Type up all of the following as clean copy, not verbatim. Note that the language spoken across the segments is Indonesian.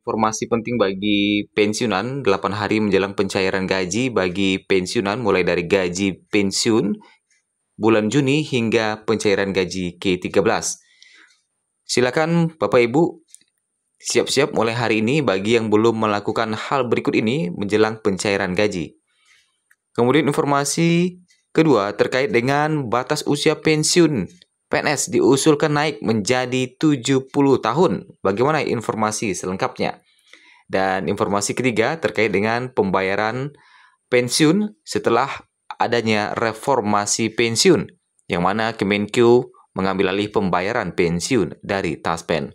informasi penting bagi pensiunan 8 hari menjelang pencairan gaji bagi pensiunan mulai dari gaji pensiun bulan Juni hingga pencairan gaji ke-13. Silakan Bapak Ibu siap-siap mulai hari ini bagi yang belum melakukan hal berikut ini menjelang pencairan gaji. Kemudian informasi kedua terkait dengan batas usia pensiun PNS diusulkan naik menjadi 70 tahun. Bagaimana informasi selengkapnya? Dan informasi ketiga terkait dengan pembayaran pensiun setelah adanya reformasi pensiun, yang mana Kemenkeu mengambil alih pembayaran pensiun dari Taspen.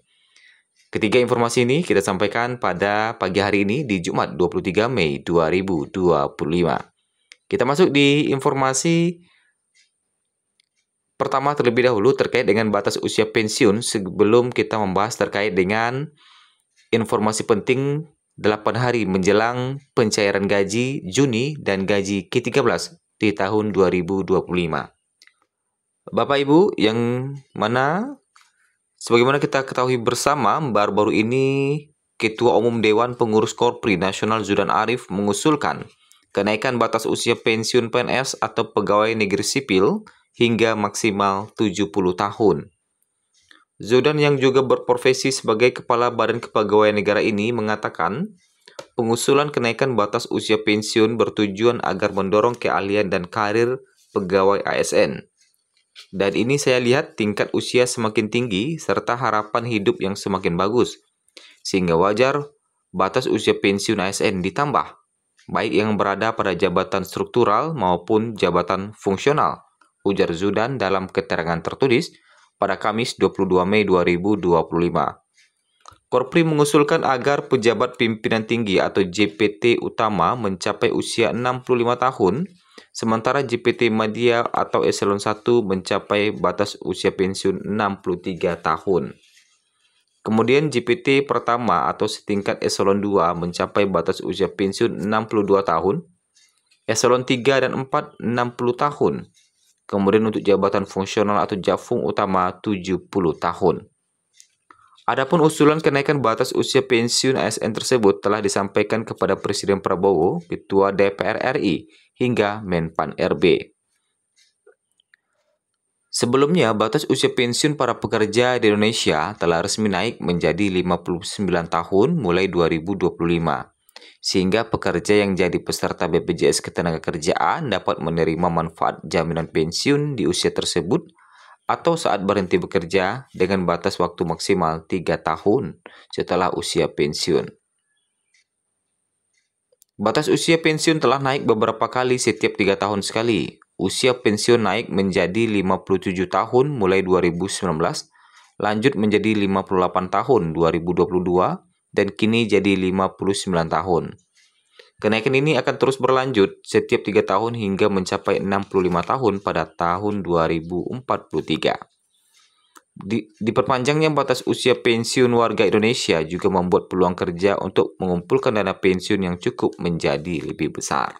Ketiga informasi ini kita sampaikan pada pagi hari ini di Jumat 23 Mei 2025. Kita masuk di informasi pertama terlebih dahulu terkait dengan batas usia pensiun sebelum kita membahas terkait dengan informasi penting 8 hari menjelang pencairan gaji Juni dan gaji ke-13 di tahun 2025. Bapak Ibu yang mana sebagaimana kita ketahui bersama, baru-baru ini Ketua Umum Dewan Pengurus Korpri Nasional Zudan Arif mengusulkan kenaikan batas usia pensiun PNS atau pegawai negeri sipil hingga maksimal 70 tahun. Zudan yang juga berprofesi sebagai Kepala Badan Kepegawaian Negara ini mengatakan, pengusulan kenaikan batas usia pensiun bertujuan agar mendorong keahlian dan karir pegawai ASN. Dan ini saya lihat tingkat usia semakin tinggi serta harapan hidup yang semakin bagus. Sehingga wajar batas usia pensiun ASN ditambah, baik yang berada pada jabatan struktural maupun jabatan fungsional, ujar Zudan dalam keterangan tertulis pada Kamis 22 Mei 2025. Korpri mengusulkan agar pejabat pimpinan tinggi atau JPT utama mencapai usia 65 tahun, sementara JPT Media atau Eselon 1 mencapai batas usia pensiun 63 tahun. Kemudian JPT pertama atau setingkat Eselon 2 mencapai batas usia pensiun 62 tahun, Eselon 3 dan 4 60 tahun. Kemudian untuk jabatan fungsional atau Jafung utama 70 tahun. Adapun usulan kenaikan batas usia pensiun ASN tersebut telah disampaikan kepada Presiden Prabowo, Ketua DPR RI, hingga Menpan RB. Sebelumnya, batas usia pensiun para pekerja di Indonesia telah resmi naik menjadi 59 tahun mulai 2025. Sehingga pekerja yang jadi peserta BPJS Ketenagakerjaan dapat menerima manfaat jaminan pensiun di usia tersebut atau saat berhenti bekerja dengan batas waktu maksimal 3 tahun setelah usia pensiun. Batas usia pensiun telah naik beberapa kali setiap 3 tahun sekali. Usia pensiun naik menjadi 57 tahun mulai 2019, lanjut menjadi 58 tahun 2022, dan kini jadi 59 tahun. Kenaikan ini akan terus berlanjut setiap 3 tahun hingga mencapai 65 tahun pada tahun 2043. Diperpanjangnya batas usia pensiun warga Indonesia juga membuat peluang kerja untuk mengumpulkan dana pensiun yang cukup menjadi lebih besar.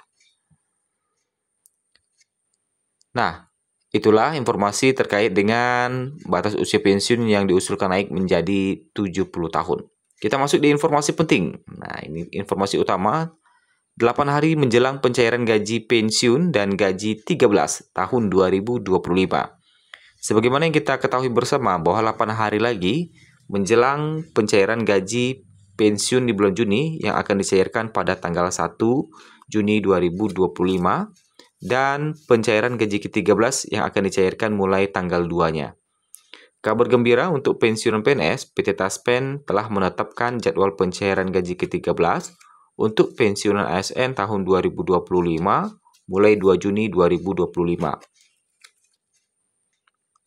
Nah, itulah informasi terkait dengan batas usia pensiun yang diusulkan naik menjadi 70 tahun. Kita masuk di informasi penting. Nah, ini informasi utama. 8 hari menjelang pencairan gaji pensiun dan gaji 13 tahun 2025. Sebagaimana yang kita ketahui bersama bahwa 8 hari lagi menjelang pencairan gaji pensiun di bulan Juni yang akan dicairkan pada tanggal 1 Juni 2025 dan pencairan gaji ke-13 yang akan dicairkan mulai tanggal 2-nya. Kabar gembira untuk pensiunan PNS, PT Taspen telah menetapkan jadwal pencairan gaji ke-13 untuk pensiunan ASN tahun 2025 mulai 2 Juni 2025.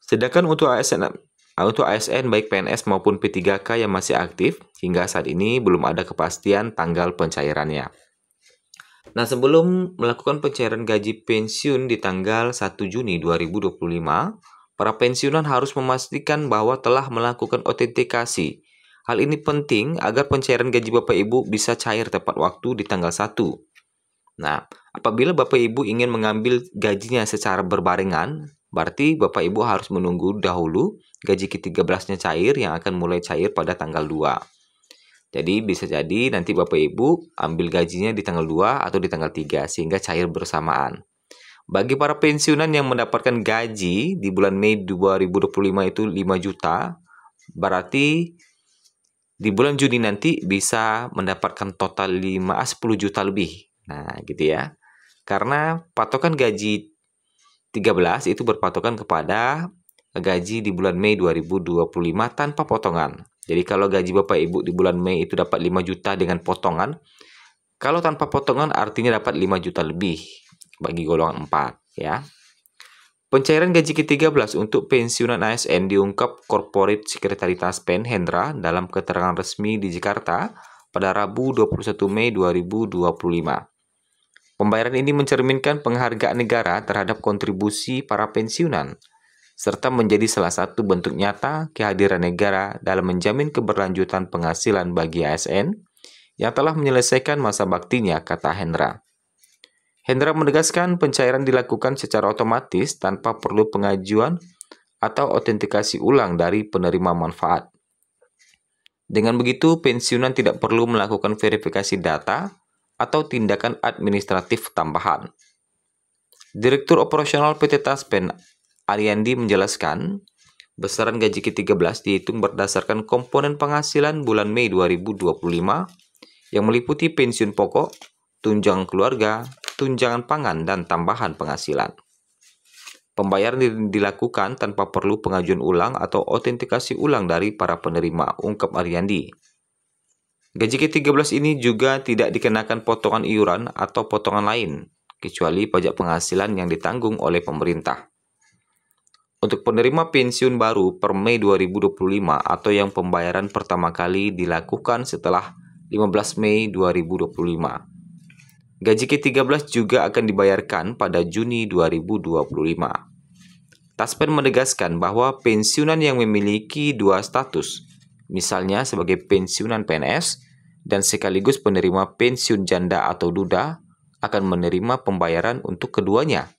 Sedangkan untuk ASN baik PNS maupun P3K yang masih aktif, hingga saat ini belum ada kepastian tanggal pencairannya. Nah, sebelum melakukan pencairan gaji pensiun di tanggal 1 Juni 2025, para pensiunan harus memastikan bahwa telah melakukan autentikasi. Hal ini penting agar pencairan gaji Bapak Ibu bisa cair tepat waktu di tanggal 1. Nah, apabila Bapak Ibu ingin mengambil gajinya secara berbarengan, berarti Bapak Ibu harus menunggu dahulu gaji ke-13-nya cair yang akan mulai cair pada tanggal 2. Jadi bisa jadi nanti Bapak Ibu ambil gajinya di tanggal 2 atau di tanggal 3 sehingga cair bersamaan. Bagi para pensiunan yang mendapatkan gaji di bulan Mei 2025 itu 5 juta, berarti di bulan Juni nanti bisa mendapatkan total 10 juta lebih. Nah, gitu ya. Karena patokan gaji 13 itu berpatokan kepada gaji di bulan Mei 2025 tanpa potongan. Jadi kalau gaji Bapak Ibu di bulan Mei itu dapat 5 juta dengan potongan, kalau tanpa potongan artinya dapat 5 juta lebih bagi golongan 4 ya. Pencairan gaji ke-13 untuk pensiunan ASN diungkap Corporate Secretary Taspen Hendra dalam keterangan resmi di Jakarta pada Rabu 21 Mei 2025. Pembayaran ini mencerminkan penghargaan negara terhadap kontribusi para pensiunan, serta menjadi salah satu bentuk nyata kehadiran negara dalam menjamin keberlanjutan penghasilan bagi ASN yang telah menyelesaikan masa baktinya, kata Hendra. Hendra menegaskan pencairan dilakukan secara otomatis tanpa perlu pengajuan atau autentikasi ulang dari penerima manfaat. Dengan begitu, pensiunan tidak perlu melakukan verifikasi data atau tindakan administratif tambahan. Direktur Operasional PT Taspen, Ariandi, menjelaskan, besaran gaji ke-13 dihitung berdasarkan komponen penghasilan bulan Mei 2025 yang meliputi pensiun pokok, tunjangan keluarga, tunjangan pangan, dan tambahan penghasilan. Pembayaran dilakukan tanpa perlu pengajuan ulang atau autentikasi ulang dari para penerima, ungkap Ariandi. Gaji ke-13 ini juga tidak dikenakan potongan iuran atau potongan lain, kecuali pajak penghasilan yang ditanggung oleh pemerintah. Untuk penerima pensiun baru per Mei 2025 atau yang pembayaran pertama kali dilakukan setelah 15 Mei 2025, gaji ke-13 juga akan dibayarkan pada Juni 2025. Taspen menegaskan bahwa pensiunan yang memiliki dua status, misalnya sebagai pensiunan PNS dan sekaligus penerima pensiun janda atau duda, akan menerima pembayaran untuk keduanya.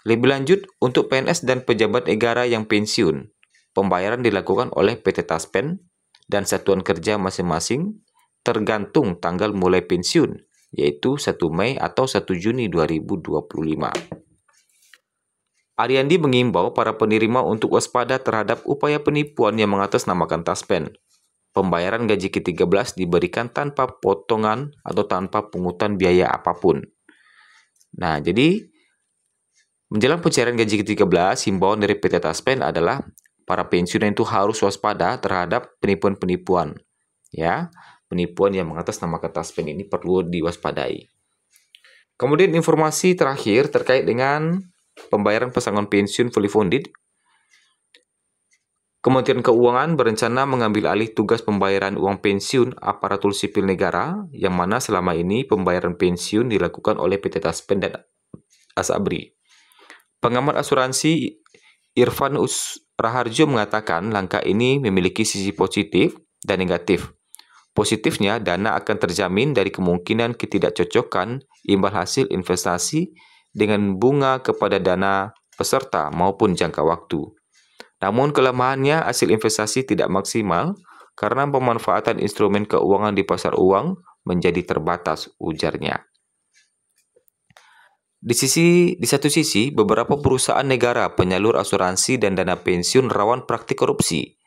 Lebih lanjut, untuk PNS dan pejabat negara yang pensiun, pembayaran dilakukan oleh PT Taspen dan satuan kerja masing-masing tergantung tanggal mulai pensiun, yaitu 1 Mei atau 1 Juni 2025. Ariandi mengimbau para penerima untuk waspada terhadap upaya penipuan yang mengatasnamakan Taspen. Pembayaran gaji ke-13 diberikan tanpa potongan atau tanpa pungutan biaya apapun. Nah, jadi menjelang pencairan gaji ke-13, himbauan dari PT Taspen adalah para pensiunan itu harus waspada terhadap penipuan-penipuan. Ya, penipuan yang mengatasnamakan Taspen ini perlu diwaspadai. Kemudian informasi terakhir terkait dengan pembayaran pesangon pensiun fully funded. Kementerian Keuangan berencana mengambil alih tugas pembayaran uang pensiun aparatur sipil negara, yang mana selama ini pembayaran pensiun dilakukan oleh PT Taspen dan Asabri. Pengamat asuransi Irfan Raharjo mengatakan langkah ini memiliki sisi positif dan negatif. Positifnya, dana akan terjamin dari kemungkinan ketidakcocokan imbal hasil investasi dengan bunga kepada dana peserta maupun jangka waktu. Namun kelemahannya, hasil investasi tidak maksimal karena pemanfaatan instrumen keuangan di pasar uang menjadi terbatas, ujarnya. Di satu sisi, beberapa perusahaan negara, penyalur asuransi dan dana pensiun rawan praktik korupsi.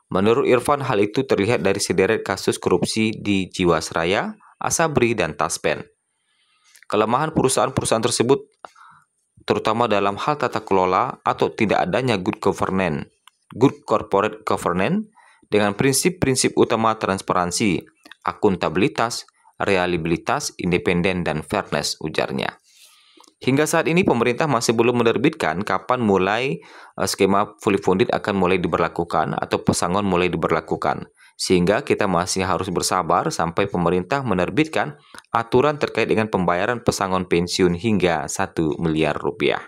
Menurut Irfan, hal itu terlihat dari sederet kasus korupsi di Jiwasraya, Asabri, dan Taspen. Kelemahan perusahaan-perusahaan tersebut terutama dalam hal tata kelola atau tidak adanya good corporate governance dengan prinsip-prinsip utama transparansi, akuntabilitas, reliabilitas, independen, dan fairness, ujarnya. Hingga saat ini pemerintah masih belum menerbitkan kapan mulai skema fully funded akan mulai diberlakukan atau pesangon mulai diberlakukan. Sehingga kita masih harus bersabar sampai pemerintah menerbitkan aturan terkait dengan pembayaran pesangon pensiun hingga 1 miliar rupiah.